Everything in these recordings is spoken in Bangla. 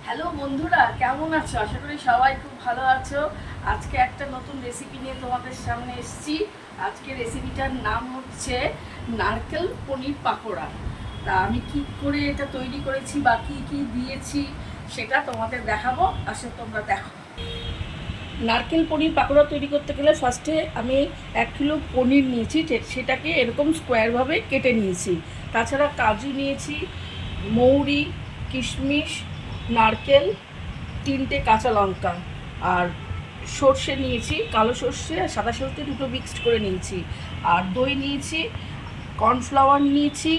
হ্যালো বন্ধুরা, কেমন আছো? আশা করি সবাই খুব ভালো আছো। আজকে একটা নতুন রেসিপি নিয়ে তোমাদের সামনে এসেছি। আজকে রেসিপিটার নাম হচ্ছে নারকেল পনির পাকোড়া। তা আমি কি করে এটা তৈরি করেছি বা কী কী দিয়েছি সেটা তোমাদের দেখাবো। আসলে তোমরা দেখো। নারকেল পনির পাকোড়া তৈরি করতে গেলে ফার্স্টে আমি 1 কিলো পনির নিয়েছি, সেটাকে এরকম স্কোয়ারভাবে কেটে নিয়েছি। তাছাড়া কাজু নিয়েছি, মৌরি, কিশমিশ, নারকেল, 3টে কাঁচা লঙ্কা, আর সর্ষে নিয়েছি, কালো সর্ষে আর সাদা সর্ষে দুটো মিক্সড করে নিয়েছি। আর দই নিয়েছি, কর্নফ্লাওয়ার নিয়েছি,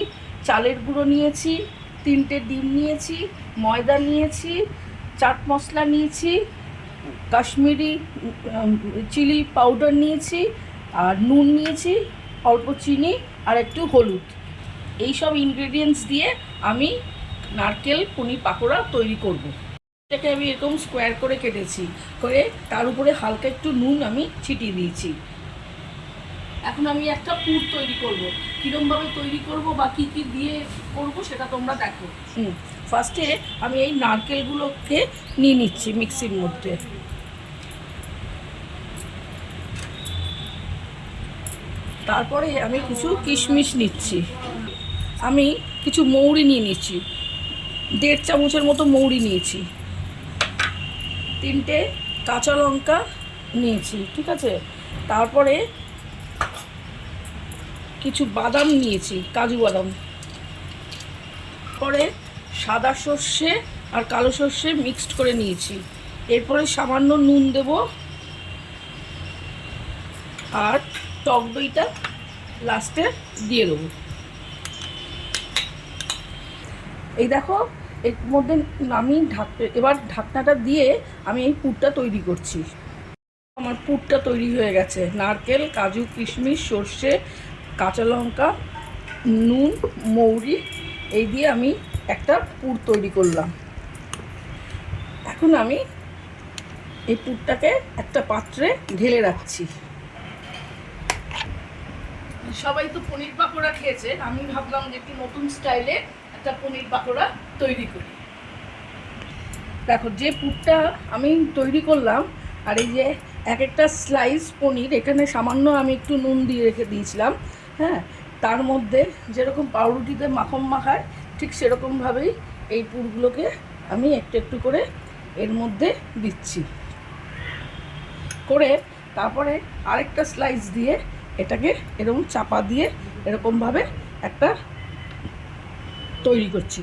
চালের গুঁড়ো নিয়েছি, 3টে ডিম নিয়েছি, ময়দা নিয়েছি, চাট মশলা নিয়েছি, কাশ্মীরি চিলি পাউডার নিয়েছি, আর নুন নিয়েছি, অল্প চিনি আর একটু হলুদ। এই সব ইনগ্রেডিয়েন্টস দিয়ে আমি নারকেল পনির পাকোড়া তৈরি করব। এটাকে আমি এরকম স্কোয়ার করে কেটেছি, করে তার উপরে হালকা একটু নুন আমি ছিটিয়ে দিয়েছি। এখন আমি একটা পুর তৈরি করব। কীরকমভাবে তৈরি করব বা কী কী দিয়ে করব সেটা তোমরা দেখো। ফার্স্টে আমি এই নারকেলগুলোকে নিয়ে নিচ্ছি মিক্সির মধ্যে। তারপরে আমি কিছু কিশমিশ নিচ্ছি, আমি কিছু মৌরি নিয়ে নিচ্ছি, 1.5 চামচের মতো মৌরি নিয়েছি, 3টে কাঁচা লঙ্কা নিয়েছি, ঠিক আছে। তারপরে কিছু বাদাম নিয়েছি, কাজু বাদাম। পরে সাদা সর্ষে আর কালো সর্ষে মিক্সড করে নিয়েছি। এরপরে সামান্য নুন দেব, আর টক দইটা লাস্টে দিয়ে দেবো। এই দেখো, এর মধ্যে আমি এবার ঢাকনাটা দিয়ে আমি এই পুরটা তৈরি করছি। আমার পুরটা তৈরি হয়ে গেছে। নারকেল, কাজু, কিশমিশ, সর্ষে, কাঁচা লঙ্কা, নুন, মৌরি, এই দিয়ে আমি একটা পুর তৈরি করলাম। এখন আমি এই পুরটাকে একটা পাত্রে ঢেলে রাখছি। সবাই তো পনির পাকোড়া খেয়েছে, আমি ভাবলাম যে একটু নতুন স্টাইলে একটা পনির পাকোড়া তৈরি করি। দেখো, যে পুরটা আমি তৈরি করলাম, আর এই যে এক একটা স্লাইস পনির, এখানে সামান্য আমি একটু নুন দিয়ে রেখে দিয়েছিলাম। হ্যাঁ, তার মধ্যে যেরকম পাউরুটিতে মাখন মাখায় ঠিক সেরকমভাবেই এই পুরগুলোকে আমি একটু একটু করে এর মধ্যে দিচ্ছি, করে তারপরে আরেকটা স্লাইস দিয়ে এটাকে এরকম চাপা দিয়ে এরকমভাবে একটা তৈরি করছি।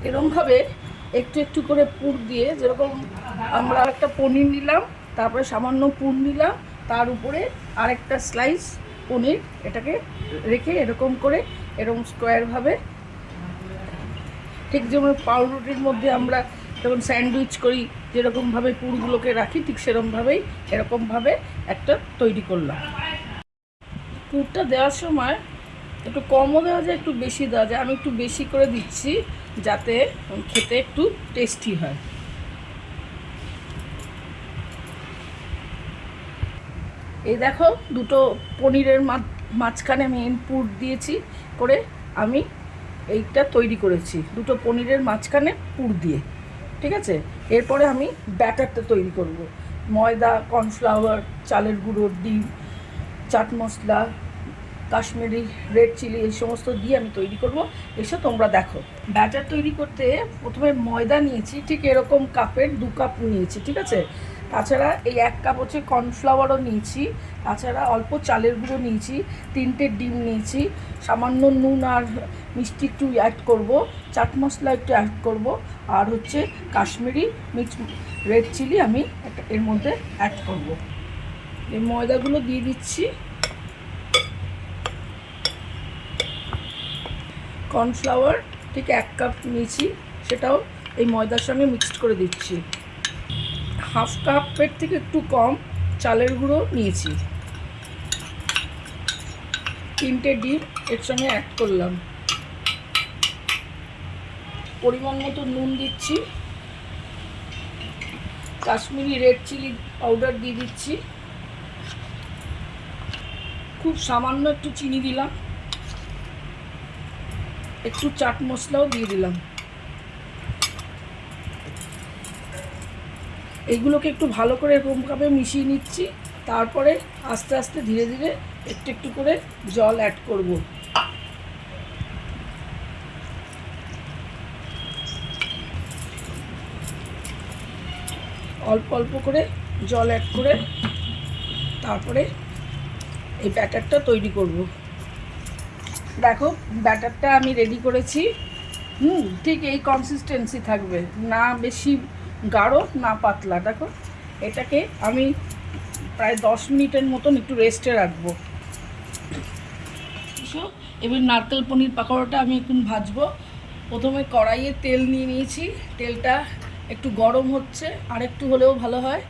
এরকমভাবে একটু একটু করে পুর দিয়ে, যেরকম আমরা একটা পনির নিলাম, তারপরে সামান্য পুর নিলাম, তার উপরে আরেকটা স্লাইস পনির এটাকে রেখে এরকম করে এরকম স্কোয়ারভাবে, ঠিক যেমন পাউরুটির মধ্যে আমরা যখন স্যান্ডউইচ করি যেরকমভাবে পুরগুলোকে রাখি, ঠিক সেরকমভাবেই এরকমভাবে একটা তৈরি করলাম। পুরটা দেওয়ার সময় একটু কমও দেওয়া যায়, একটু বেশি দেওয়া যায়। আমি একটু বেশি করে দিচ্ছি যাতে খেতে একটু টেস্টি হয়। এই দেখো, দুটো পনিরের মাঝখানে আমি পুর দিয়েছি, করে আমি এইটা তৈরি করেছি দুটো পনিরের মাঝখানে পুর দিয়ে, ঠিক আছে। এরপরে আমি ব্যাটারটা তৈরি করব। ময়দা, কর্নফ্লাওয়ার, চালের গুঁড়ো, ডিম, চাট মশলা, কাশ্মীরি রেড চিলি, এই সমস্ত দিয়ে আমি তৈরি করব। এসে তোমরা দেখো। ব্যাটার তৈরি করতে প্রথমে ময়দা নিয়েছি, ঠিক এরকম কাপের 2 কাপ নিয়েছি, ঠিক আছে। তাছাড়া এই 1 কাপ হচ্ছে কর্নফ্লাওয়ারও নিয়েছি, তাছাড়া অল্প চালের গুঁড়ো নিয়েছি, 3টে ডিম নিয়েছি, সামান্য নুন আর মিষ্টি একটু অ্যাড করব, চাট মশলা একটু অ্যাড করব, আর হচ্ছে কাশ্মীরি রেড চিলি আমি এর মধ্যে অ্যাড করব। এই ময়দাগুলো দিয়ে দিচ্ছি। কর্নফ্লাওয়ার ঠিক 1 কাপ নিয়েছি, সেটাও এই ময়দার সঙ্গে মিক্সড করে দিচ্ছি। 1/2 কাপের থেকে একটু কম চালের গুঁড়ো নিয়েছি, 3টে ডিম এর সঙ্গে অ্যাড করলাম, পরিমাণ মতো নুন দিচ্ছি, কাশ্মীরি রেড চিলি পাউডার দিয়ে দিচ্ছি, খুব সামান্য একটু চিনি দিলাম, একটু চাট মশলাও দিয়ে দিলাম। এইগুলোকে একটু ভালো করে এরকমভাবে মিশিয়ে নিচ্ছি। তারপরে আস্তে আস্তে ধীরে ধীরে একটু একটু করে জল অ্যাড করব। অল্প অল্প করে জল অ্যাড করে তারপরে এই ব্যাটারটা তৈরি করব। দেখো ব্যাটারটা আমি রেডি করেছি। ঠিক এই কনসিস্টেন্সি থাকবে, না বেশি গাঢ় না পাতলা। দেখো এটাকে আমি প্রায় 10 মিনিটের মতন একটু রেস্টে রাখবো। এবার নারকেল পনির পাকোড়াটা আমি এখন ভাজবো। প্রথমে কড়াইয়ে তেল নিয়ে নিয়েছি, তেলটা একটু গরম হচ্ছে, আর একটু হলেও ভালো হয়।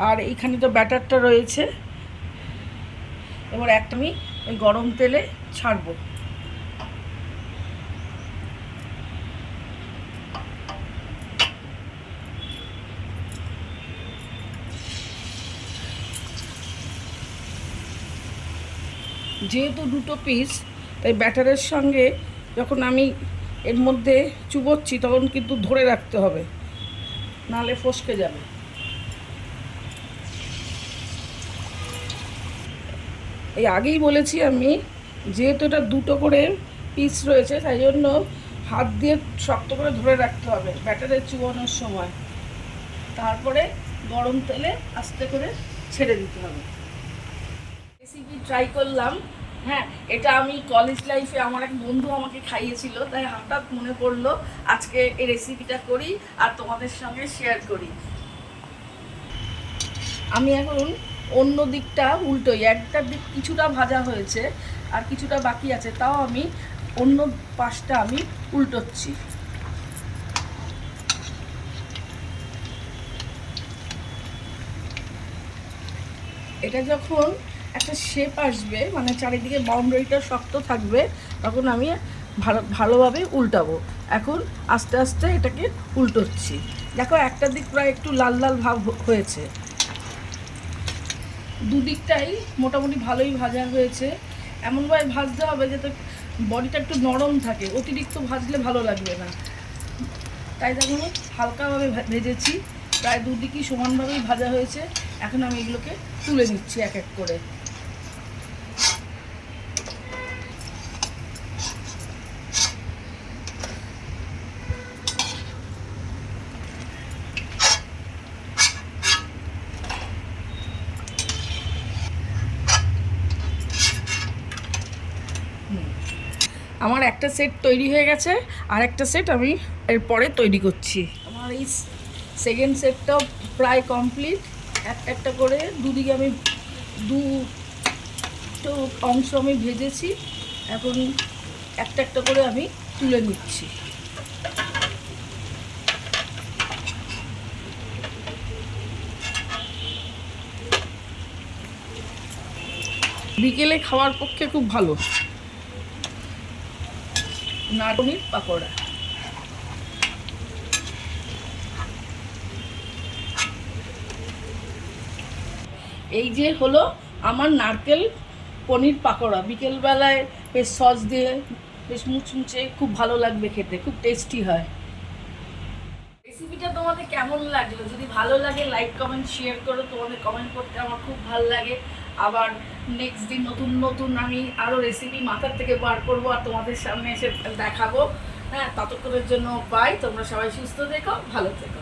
আর এইখানে তো ব্যাটারটা রয়েছে, এবার একটা আমি ওই গরম তেলে ছাড়বো। যেহেতু দুটো পিস, তাই ব্যাটারের সঙ্গে যখন আমি এর মধ্যে চুবোচ্ছি তখন কিন্তু ধরে রাখতে হবে, নাহলে ফসকে যাবে। এই আগেই বলেছি আমি, যেহেতু এটা দুটো করে পিস রয়েছে তাই জন্য হাত দিয়ে শক্ত করে ধরে রাখতে হবে ব্যাটারে চুবানোর সময়। তারপরে গরম তেলে আস্তে করে ছেড়ে দিতে হবে। রেসিপি ট্রাই করলাম। হ্যাঁ, এটা আমি কলেজ লাইফে আমার এক বন্ধু আমাকে খাইয়েছিল, তাই হঠাৎ মনে পড়লো আজকে এই রেসিপিটা করি আর তোমাদের সঙ্গে শেয়ার করি। আমি এখন অন্য দিকটা উল্টোই, একটা দিক কিছুটা ভাজা হয়েছে আর কিছুটা বাকি আছে, তাও আমি অন্য পাশটা আমি উল্টোচ্ছি। এটা যখন একটা শেপ আসবে, মানে চারিদিকে বাউন্ডারিটা শক্ত থাকবে, তখন আমি ভালোভাবে উল্টাবো। এখন আস্তে আস্তে এটাকে উল্টোচ্ছি। দেখো একটা দিক প্রায় একটু লাল লাল ভাব হয়েছে, দুদিকটাই মোটামুটি ভালোই ভাজা হয়েছে। এমনভাবে ভাজতে হবে যাতে বডিটা একটু নরম থাকে, অতিরিক্ত ভাজলে ভালো লাগবে না। তাই দেখুন হালকাভাবে ভেজেছি, প্রায় দুদিকই সমানভাবেই ভাজা হয়েছে। এখন আমি এগুলোকে তুলে নিচ্ছি এক এক করে। আমার একটা সেট তৈরি হয়ে গেছে, আর একটা সেট আমি এরপরে তৈরি করছি। আমার এই সেকেন্ড সেটটাও প্রায় কমপ্লিট। একটা একটা করে দুদিকে আমি দুটো অংশ আমি ভেজেছি, এখন একটা একটা করে আমি তুলে নিচ্ছি। বিকেলে খাওয়ার পক্ষে খুব ভালো নারকেলের পাকোড়া। এই যে হলো আমার নারকেল পনির পাকোড়া। বিকেলবেলায় বেশ সস দিয়ে বেশ মুচমুচে, খুব ভালো লাগবে খেতে, খুব টেস্টি হয়। রেসিপিটা তোমাদের কেমন লাগলো? যদি ভালো লাগে লাইক কমেন্ট শেয়ার করো, তোমাদের কমেন্ট করতে আমার খুব ভালো লাগে। আবার নেক্সট দিন নতুন নতুন আমি আরও রেসিপি মাথার থেকে বার করবো আর তোমাদের সামনে এসে দেখাবো। হ্যাঁ, ততক্ষণের জন্য বাই। তোমরা সবাই সুস্থ থেকো, ভালো থেকো।